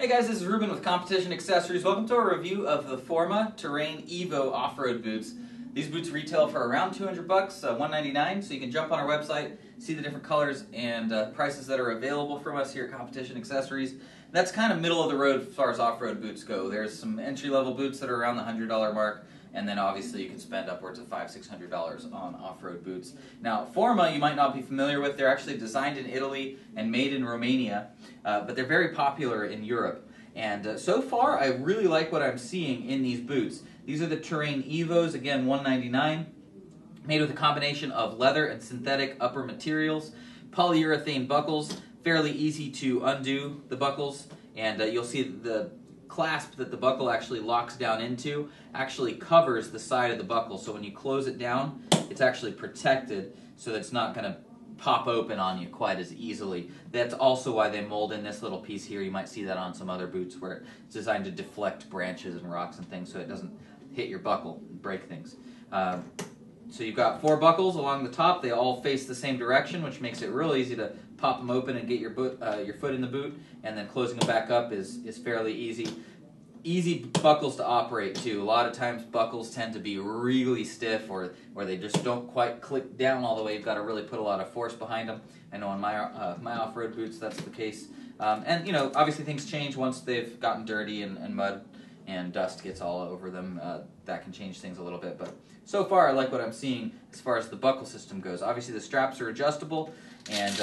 Hey guys, this is Ruben with Competition Accessories. Welcome to our review of the Forma Terrain Evo off-road boots. These boots retail for around 200 bucks, $199, so you can jump on our website, see the different colors and prices that are available from us here at Competition Accessories. That's kind of middle of the road as far as off-road boots go. There's some entry-level boots that are around the $100 mark, and then obviously you can spend upwards of $500–600 on off-road boots. Now, Forma you might not be familiar with. They're actually designed in Italy and made in Romania, but they're very popular in Europe. And so far, I really like what I'm seeing in these boots. These are the Terrain Evos, again $199, made with a combination of leather and synthetic upper materials, polyurethane buckles, fairly easy to undo the buckles, and you'll see the clasp that the buckle actually locks down into actually covers the side of the buckle, so when you close it down, it's actually protected so that it's not going to pop open on you quite as easily. That's also why they mold in this little piece here. You might see that on some other boots where it's designed to deflect branches and rocks and things so it doesn't hit your buckle and break things. So you've got 4 buckles along the top. They all face the same direction, which makes it real easy to pop them open and get your foot in the boot, and then closing them back up is fairly easy. Easy buckles to operate too. A lot of times buckles tend to be really stiff or they just don't quite click down all the way. You've got to really put a lot of force behind them. I know on my off-road boots that's the case. And you know, obviously things change once they've gotten dirty and mud and dust gets all over them. That can change things a little bit, but so far I like what I'm seeing as far as the buckle system goes. Obviously the straps are adjustable, and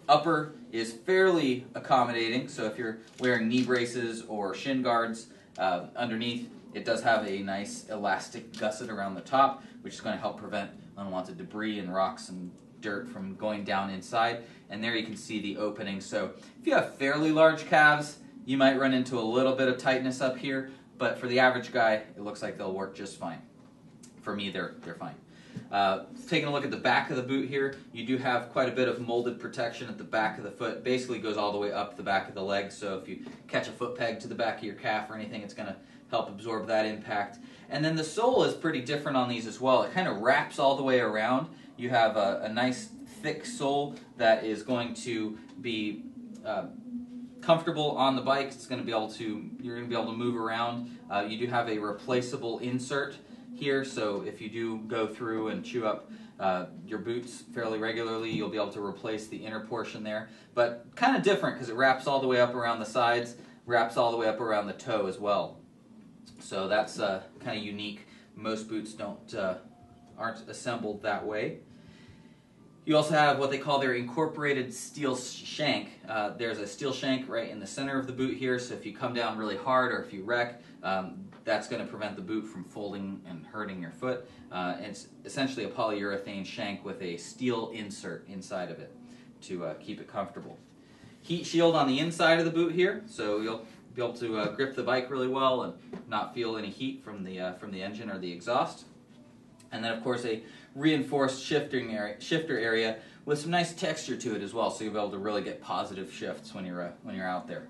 upper is fairly accommodating, so if you're wearing knee braces or shin guards, underneath it does have a nice elastic gusset around the top, which is going to help prevent unwanted debris and rocks and dirt from going down inside. And there you can see the opening. So if you have fairly large calves, you might run into a little bit of tightness up here, but for the average guy, it looks like they'll work just fine. For me, they're fine. Taking a look at the back of the boot here, you do have quite a bit of molded protection at the back of the foot. Basically goes all the way up the back of the leg, so if you catch a foot peg to the back of your calf or anything, it's going to help absorb that impact. And then the sole is pretty different on these as well. It kind of wraps all the way around. You have a nice thick sole that is going to be comfortable on the bike. It's going to be able to, you're going to be able to move around. You do have a replaceable insert here, so if you do go through and chew up your boots fairly regularly, you'll be able to replace the inner portion there. But kind of different because it wraps all the way up around the sides, wraps all the way up around the toe as well. So that's kind of unique. Most boots aren't assembled that way. You also have what they call their incorporated steel shank. There's a steel shank right in the center of the boot here, so if you come down really hard or if you wreck, that's going to prevent the boot from folding and hurting your foot. It's essentially a polyurethane shank with a steel insert inside of it to keep it comfortable. Heat shield on the inside of the boot here, so you'll be able to grip the bike really well and not feel any heat from the engine or the exhaust. And then of course a reinforced shifter area with some nice texture to it as well, so you'll be able to really get positive shifts when you're out there.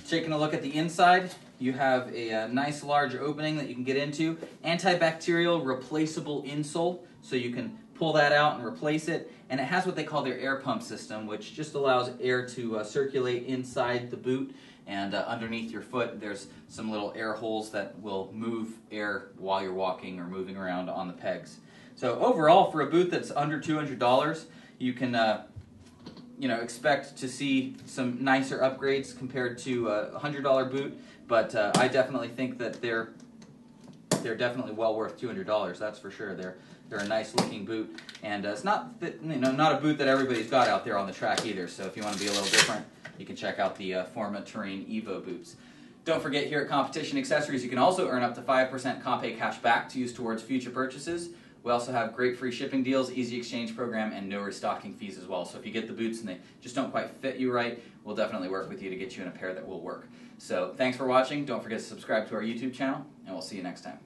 Taking a look at the inside, you have a nice large opening that you can get into. Antibacterial replaceable insole, so you can pull that out and replace it. And it has what they call their air pump system, which just allows air to circulate inside the boot. And underneath your foot, there's some little air holes that will move air while you're walking or moving around on the pegs. So overall, for a boot that's under $200, you can expect to see some nicer upgrades compared to a $100 boot. But I definitely think that they're definitely well worth $200. That's for sure. They're a nice looking boot, and it's not a boot that everybody's got out there on the track either. So if you want to be a little different, you can check out the Forma Terrain Evo boots. Don't forget, here at Competition Accessories, you can also earn up to 5% Compay cash back to use towards future purchases. We also have great free shipping deals, easy exchange program, and no restocking fees as well. So if you get the boots and they just don't quite fit you right, we'll definitely work with you to get you in a pair that will work. So thanks for watching. Don't forget to subscribe to our YouTube channel, and we'll see you next time.